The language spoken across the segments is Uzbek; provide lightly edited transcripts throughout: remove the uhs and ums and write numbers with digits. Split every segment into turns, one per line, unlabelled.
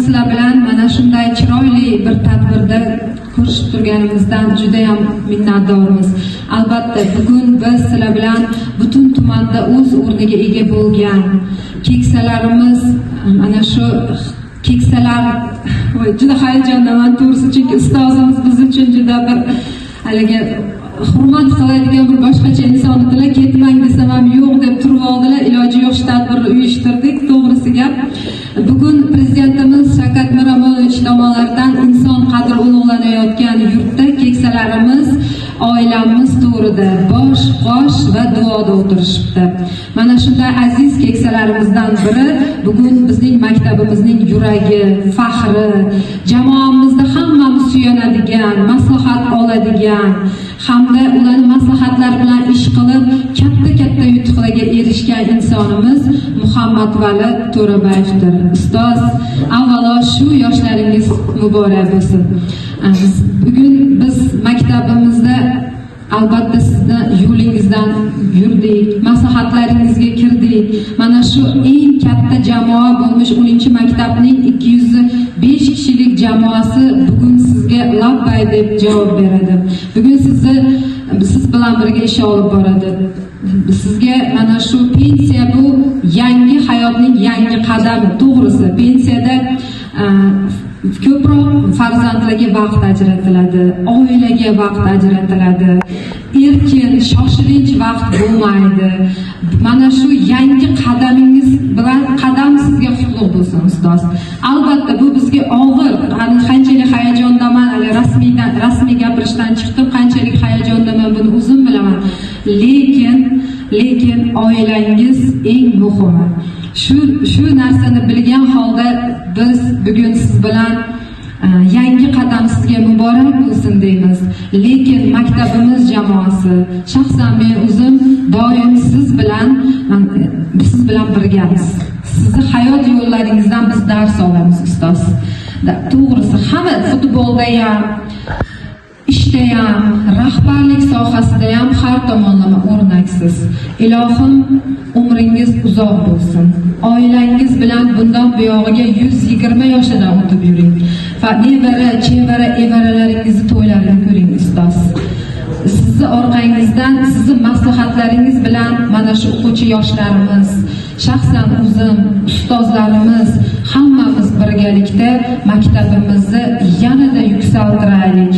sizlar bilan mana shunday chiroyli bir tadbirda ko'rishib turganimizdan juda ham minnatdormiz. Albatta bugun biz sizlar bilan butun tumanda o'z o'rniga ega bo'lgan keksalarimiz, mana shu keksalar juda hayajondaman to'g'risi, chunki ustozimiz biz uchun juda bir haligi hurmat qiladigan bir boshqacha inson edilar. Ketmang desam ham yo'q deb turib oldilar. Iloji yo'q tadbirni uyushtirdik. To'g'risi gap. Bugun prezidentimiz Shavkat Miromonovich tomonidan inson qadri ulug'lanayotgan yurtda keksalarimiz, oilamiz to'g'rida bosh va duoda o'tirishibdi. Mana shunday aziz keksalarimizdan biri bugun bizning maktabimizning yuragi, faxri, jamoamizda hammamiz suyanadigan, maslahat oladigan hamda ularning maslahatlari bilan ish qilib katta yutuqlarga erishgan insonimiz Muhammad Vali To'rabayevdir. Ustoz, avvalo shu yoshlaringiz muborak bo'lsin. Bugun biz maktabimizda albatta sizni yo'lingizdan yurdik, maslahatlaringizga kirdik. Mana shu eng katta jamoa bo'lmish 10-maktabning 205 kishilik jamoasi bugun sizga labbay deb javob beradi. Bugun siz bilan birga ish olib boradi. Sizga mana shu pensiya bu yangi hayotning yangi qadami. To'g'risi, pensiyada ko'proq farzandlarga vaqt ajratiladi, oilaga vaqt ajratiladi. Erkin, shoshilinch vaqt bo'lmaydi. Mana shu yangi qadamingiz bilan qadam sizga qutlug' bo'lsin ustoz. Albatta bu bizga og'ir. Qanchalik hayajondaman, rasmiy gapirishdan chiqdim, qanchalik hayajondaman buni o'zim bilaman. Lekin oilangiz eng muhimi. Shu narsani bilgan holda biz bugun siz bilan yangi qadam sizga muborak bo'lsin deymiz. Lekin maktabimiz jamoasi, shaxsan men o'zim doim siz bilan birgamiz. Sizni hayot yo'llaringizdan biz dars olamiz ustoz. To'g'risi hamma futbolda ham, ishda ham, rahbarlik sohasida ham har tomonlama o'rnaksiz. Ilohim umringiz uzoq bo'lsin. Oilangiz bilan bundan buyog'iga 120 yoshidan o'tib yuring. Va nevara, chevara, evaralaringizni to'ylarini ko'ring ustoz. Sizni orqangizdan, sizni maslahatlaringiz bilan mana shu o'quvchi yoshlarimiz, shaxsan o'zim, ustozlarimiz hammamiz birgalikda maktabimizni yanada yuksaltiraylik.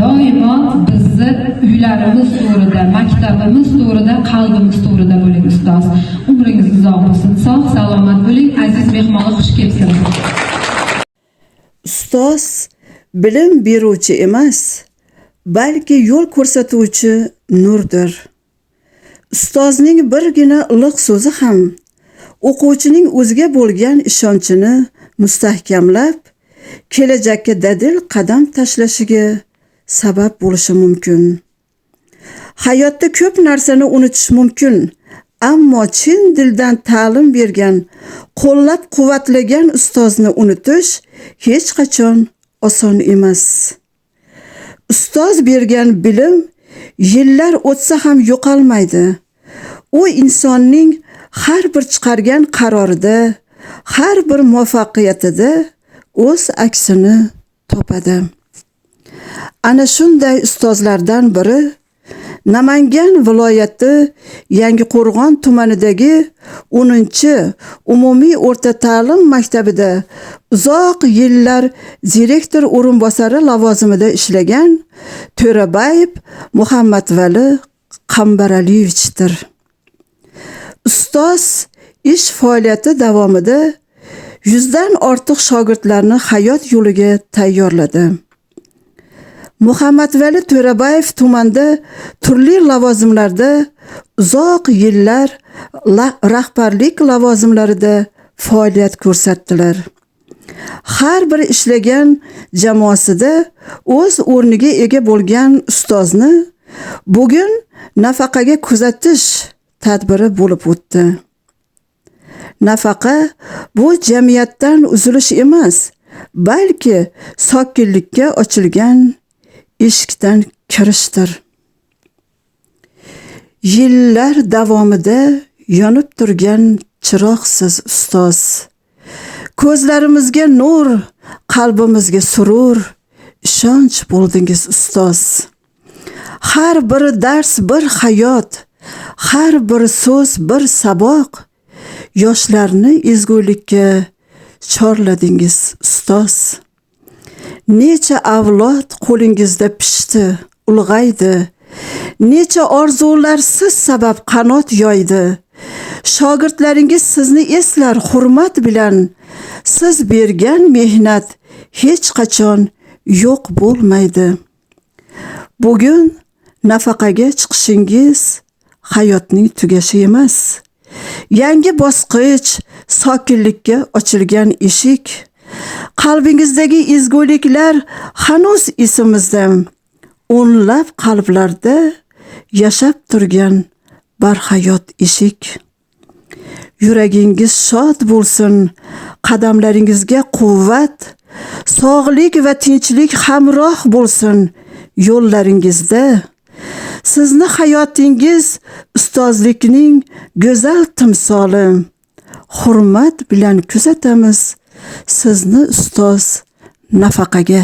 Doimo bizni uylarimiz to'g'rida, maktabimiz to'g'rida, qalbimiz to'g'rida bo'ling ustoz. Umringiz uzoq bo'lsin. Sog' salomat bo'ling. Aziz mehmonlar, xush kelibsizlar.
Ustoz bilim beruvchi emas, balki yo'l ko'rsatuvchi nurdir. Ustozning birgina iliq so'zi ham o'quvchining o'ziga bo'lgan ishonchini mustahkamlab, kelajakka dadil qadam tashlashiga sabab bo'lishi mumkin. Hayotda ko'p narsani unutish mumkin, ammo chin dildan ta'lim bergan, qo'llab-quvvatlagan ustozni unutish hech qachon oson emas. Ustoz bergan bilim yillar o'tsa ham yo'qolmaydi. U insonning har bir chiqargan qarorida, har bir muvaffaqiyatida o'z aksini topadi. Ana shunday ustozlardan biri Namangan viloyati Yangiqo'rg'on tumanidagi 10-umumiy o'rta ta'lim maktabida uzoq yillar direktor o'rinbosari lavozimida ishlagan To'rabayev Muhammad Vali Qambaraliyevichdir. Ustoz ish faoliyati davomida 100 dan ortiq shogirdlarni hayot yo'liga tayyorladi. Muhammad Vali To'rabayev tumanda turli lavozimlarda uzoq yillar rahbarlik lavozimlarida faoliyat ko'rsatdilar. Har bir ishlagan jamoasida o'z o'rniga ega bo'lgan ustozni bugun nafaqaga kuzatish tadbiri bo'lib o'tdi. Nafaqa bu jamiyatdan uzilish emas, balki sokinlikka ochilgan eshikdan kirishdir. Yillar davomida yonib turgan chiroqsiz ustoz, ko'zlarimizga nur, qalbimizga surur, ishonch bo'ldingiz ustoz. Har bir dars bir hayot, har bir so'z bir saboq, yoshlarni ezgulikka chorladingiz ustoz. Necha avlod qo'lingizda pishdi, ulg'aydi. Necha orzular siz sabab qanot yoydi. Shogirdlaringiz sizni eslar hurmat bilan. Siz bergan mehnat hech qachon yo'q bo'lmaydi. Bugun nafaqaga chiqishingiz hayotning tugashi emas. Yangi bosqich, sokinlikka ochilgan eshik. Qalbingizdagi ezguliklar hanuz esimizda. O'nlab qalblarda yashab turgan barhayot eshik. Yuragingiz shod bo'lsin, qadamlaringizga quvvat, sog'lik va tinchlik hamroh bo'lsin yo'llaringizda. Sizni hayotingiz ustozlikning go'zal timsoli. Hurmat bilan kuzatamiz sizni ustoz nafaqaga.